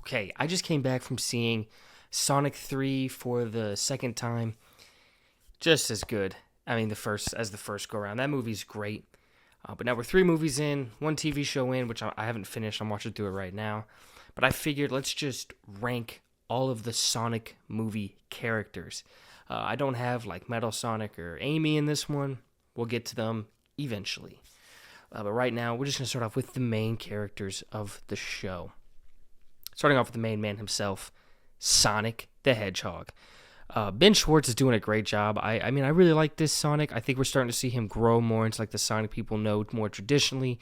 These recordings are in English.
Okay, I just came back from seeing Sonic 3 for the second time. Just as good. I mean, the first go around. That movie's great. But now we're three movies in, one TV show in, which I haven't finished. I'm watching through it right now. But I figured let's just rank all of the Sonic movie characters. I don't have like Metal Sonic or Amy in this one. We'll get to them eventually. But right now, we're just going to start off with the main characters of the show. Starting off with the main man himself, Sonic the Hedgehog. Ben Schwartz is doing a great job. I mean, I really like this Sonic. I think we're starting to see him grow more into like the Sonic people know more traditionally.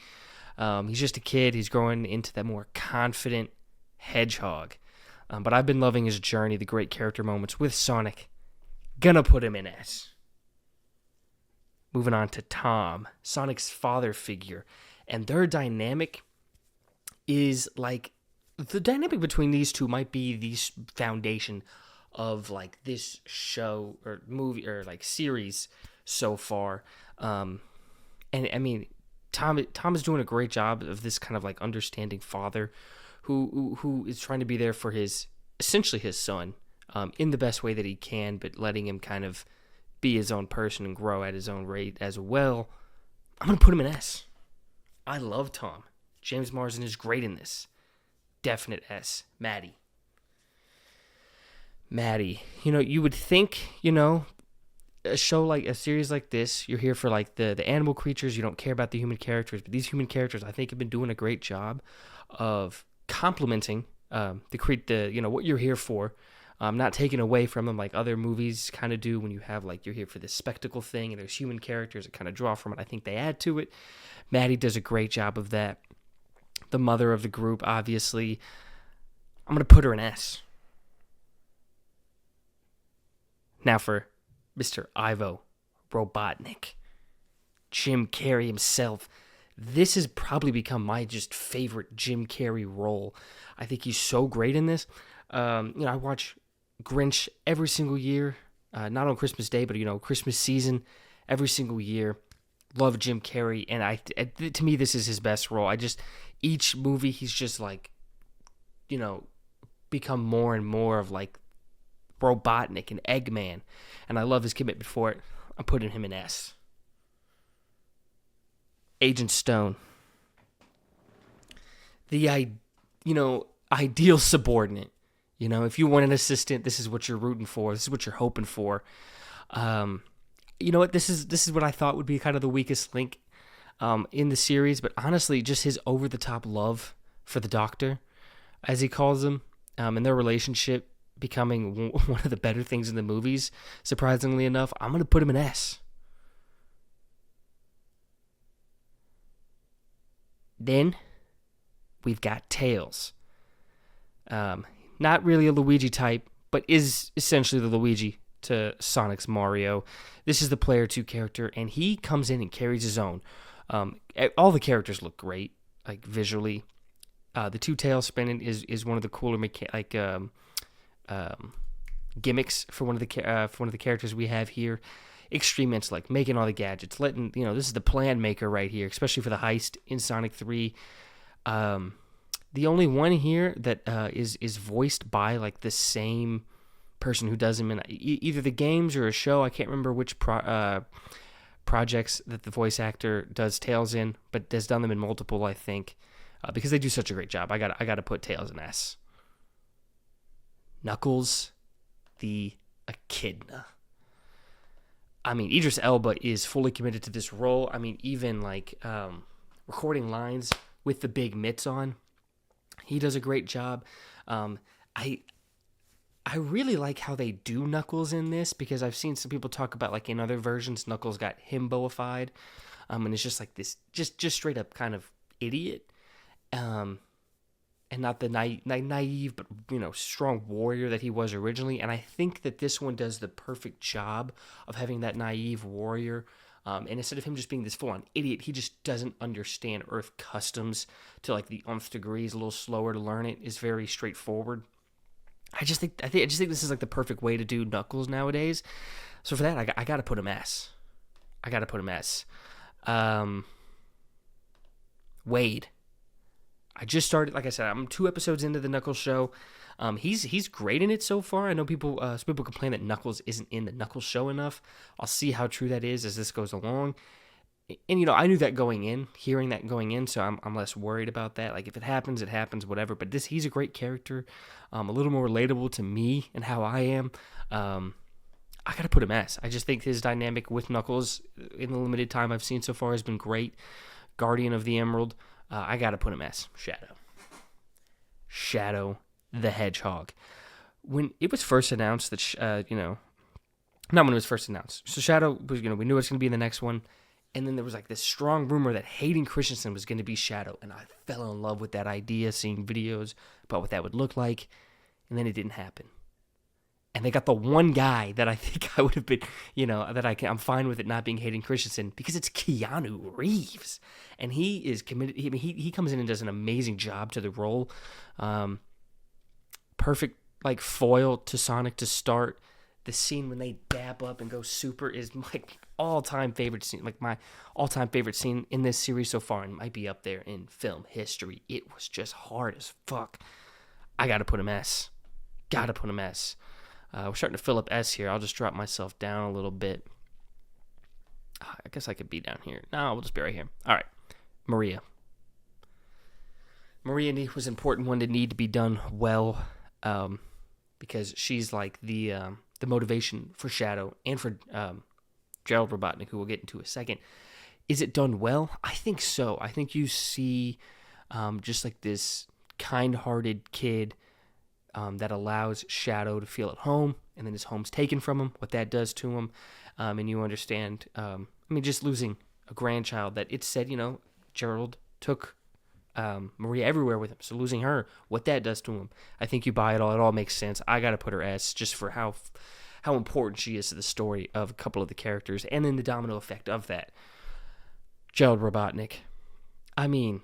He's just a kid. He's growing into that more confident Hedgehog. But I've been loving his journey, the great character moments with Sonic. Gonna put him in S. Moving on to Tom, Sonic's father figure. And their dynamic is like, the dynamic between these two might be the foundation of like this show or movie or like series so far. And I mean, Tom is doing a great job of this kind of like understanding father who is trying to be there for essentially his son, in the best way that he can, but letting him kind of be his own person and grow at his own rate as well. I'm going to put him in S. I love Tom. James Marsden is great in this. Definite S. Maddie. You would think, a series like this, you're here for like the animal creatures, you don't care about the human characters, but these human characters I think have been doing a great job of complementing what you're here for, not taking away from them like other movies kind of do when you have like you're here for this spectacle thing and there's human characters that kind of draw from it. I think they add to it. Maddie does a great job of that. The mother of the group, obviously. I'm going to put her in S. Now for Mr. Ivo Robotnik. Jim Carrey himself. This has probably become my just favorite Jim Carrey role. I think he's so great in this. I watch Grinch every single year. Not on Christmas Day, but, Christmas season every single year. Love Jim Carrey, and to me, this is his best role. Each movie, he's just like, become more and more of like Robotnik and Eggman, and I love his commitment for it. I'm putting him in S. Agent Stone, the ideal subordinate. If you want an assistant, this is what you're rooting for. This is what you're hoping for. You know what? This is what I thought would be kind of the weakest link in the series, but honestly, just his over-the-top love for the Doctor, as he calls him, and their relationship becoming one of the better things in the movies, surprisingly enough, I'm going to put him in S. Then, we've got Tails. Not really a Luigi type, but is essentially the Luigi to Sonic's Mario. This is the Player 2 character, and he comes in and carries his own. All the characters look great, like visually. The two tails spinning is one of the cooler gimmicks for one of the characters we have here. Extreme intellect, making all the gadgets, letting this is the plan maker right here, especially for the heist in Sonic 3. The only one here that is voiced by like the same person who does him in either the games or a show. I can't remember which projects that the voice actor does Tails in, but has done them in multiple, I think, because they do such a great job. I got to put Tails in S. Knuckles, the Echidna. I mean, Idris Elba is fully committed to this role. I mean, even like recording lines with the big mitts on, he does a great job. I really like how they do Knuckles in this, because I've seen some people talk about like in other versions, Knuckles got himboified, and it's just like this, just straight up kind of idiot, and not the naive but strong warrior that he was originally. And I think that this one does the perfect job of having that naive warrior. And instead of him just being this full-on idiot, he just doesn't understand Earth customs to like the nth degree. He's a little slower to learn it. Is very straightforward. I just think this is like the perfect way to do Knuckles nowadays. So for that, I got to put him S. Wade. I just started, like I said, I'm 2 episodes into the Knuckles show. He's great in it so far. I know some people complain that Knuckles isn't in the Knuckles show enough. I'll see how true that is as this goes along. And I knew that going in, hearing that going in, so I'm less worried about that. Like if it happens, whatever. But he's a great character, a little more relatable to me and how I am. I gotta put him S. I just think his dynamic with Knuckles in the limited time I've seen so far has been great. Guardian of the Emerald. I gotta put him S. Shadow the Hedgehog. When it was first announced that, not when it was first announced. So Shadow was, we knew it was going to be in the next one. And then there was like this strong rumor that Hayden Christensen was going to be Shadow. And I fell in love with that idea, seeing videos about what that would look like. And then it didn't happen. And they got the one guy that I think I would have been, I'm fine with it not being Hayden Christensen, because it's Keanu Reeves. And he is committed. He comes in and does an amazing job to the role. Perfect, like, foil to Sonic to start. The scene when they dap up and go super is my all-time favorite scene. Like, my all-time favorite scene in this series so far, and might be up there in film history. It was just hard as fuck. I gotta put him S. We're starting to fill up S here. I'll just drop myself down a little bit. I guess I could be down here. No, we'll just be right here. All right. Maria was an important one to need to be done well, because she's like the motivation for Shadow and for Gerald Robotnik, who we'll get into in a second. Is it done well? I think so. I think you see just like this kind-hearted kid that allows Shadow to feel at home, and then his home's taken from him, what that does to him. And you understand, just losing a grandchild that it said, Gerald took Maria everywhere with him. So losing her, what that does to him. I think you buy it all. It all makes sense. I got to put her S just for how important she is to the story of a couple of the characters, and then the domino effect of that. Gerald Robotnik. I mean,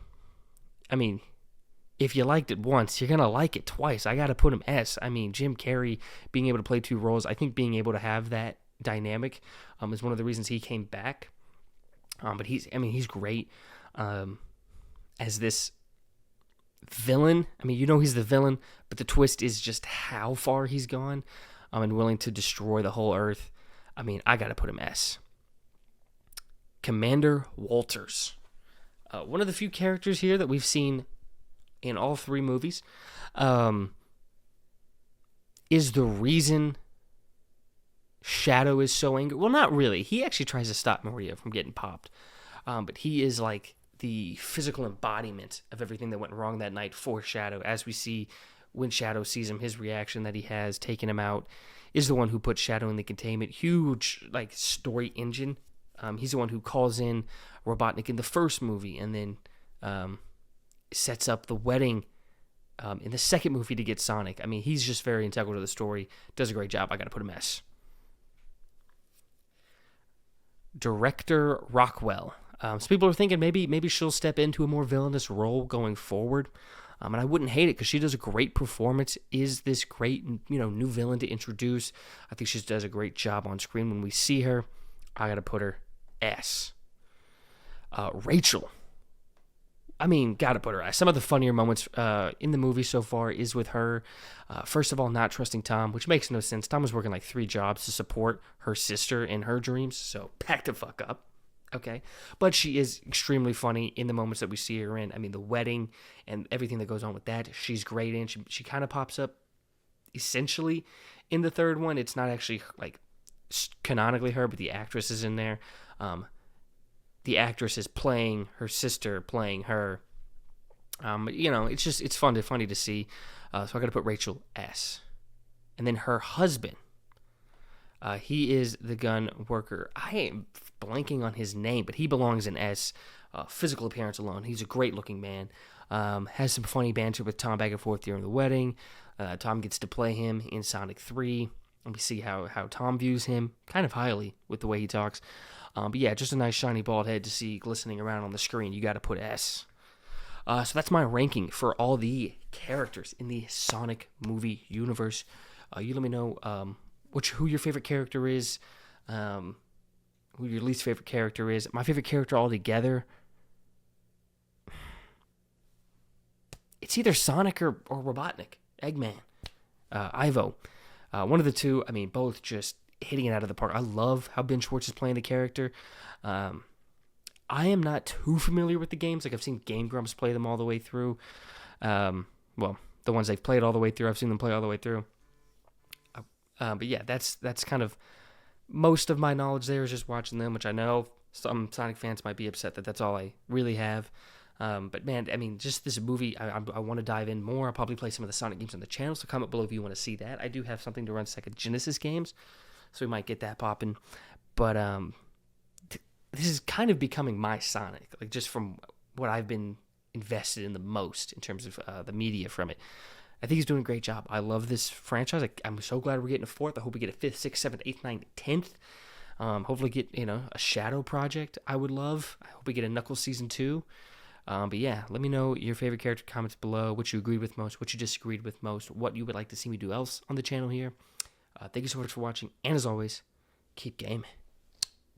if you liked it once, you're going to like it twice. I got to put him S. Jim Carrey being able to play 2 roles, I think being able to have that dynamic is one of the reasons he came back. But he's great as this villain. He's the villain, but the twist is just how far he's gone and willing to destroy the whole Earth. I got to put him S. Commander Walters. One of the few characters here that we've seen in all 3 movies, is the reason Shadow is so angry. Well, not really. He actually tries to stop Maria from getting popped. But he is like the physical embodiment of everything that went wrong that night for Shadow. As we see when Shadow sees him, his reaction that he has, taking him out, is the one who put Shadow in the containment. Huge, like, story engine. He's the one who calls in Robotnik in the first movie, and then sets up the wedding in the second movie to get Sonic. He's just very integral to the story. Does a great job. I got to put him S. Director Rockwell. So people are thinking maybe she'll step into a more villainous role going forward. And I wouldn't hate it, because she does a great performance. Is this great, new villain to introduce? I think she does a great job on screen when we see her. I got to put her S. Rachel. Gotta put her S. Some of the funnier moments in the movie so far is with her. First of all, not trusting Tom, which makes no sense. Tom was working like 3 jobs to support her sister in her dreams, so back the fuck up. Okay? But she is extremely funny in the moments that we see her in. The wedding and everything that goes on with that, she's great in. She kind of pops up essentially in the 3rd one. It's not actually like canonically her, but the actress is in there. The actress is playing her sister, playing her. It's funny to see. So I got to put Rachel S. And then her husband. He is the gun worker. I am blanking on his name, but he belongs in S. Physical appearance alone, he's a great looking man. Has some funny banter with Tom back and forth during the wedding. Tom gets to play him in Sonic 3. And we see how Tom views him kind of highly with the way he talks. But yeah, just a nice shiny bald head to see glistening around on the screen. You got to put S. So that's my ranking for all the characters in the Sonic movie universe. You let me know who your favorite character is, who your least favorite character is. My favorite character altogether, it's either Sonic or Robotnik, Eggman, Ivo. One of the two. I mean, both just hitting it out of the park. I love how Ben Schwartz is playing the character. I am not too familiar with the games. Like, I've seen Game Grumps play them all the way through. Well, the ones they've played all the way through, I've seen them play all the way through. But yeah, that's kind of most of my knowledge there is just watching them, which I know some Sonic fans might be upset that that's all I really have. But man, I mean, just this movie, I want to dive in more. I'll probably play some of the Sonic games on the channel, so comment below if you want to see that. I do have something to run Sega Genesis games, so we might get that popping. But this is kind of becoming my Sonic, like just from what I've been invested in the most in terms of the media from it. I think he's doing a great job. I love this franchise. I'm so glad we're getting a fourth. I hope we get a fifth, sixth, seventh, eighth, ninth, 10th. Hopefully get, a Shadow project I would love. I hope we get a Knuckles Season 2. But yeah, let me know your favorite character comments below, what you agreed with most, what you disagreed with most, what you would like to see me do else on the channel here. Thank you so much for watching, and as always, keep gaming.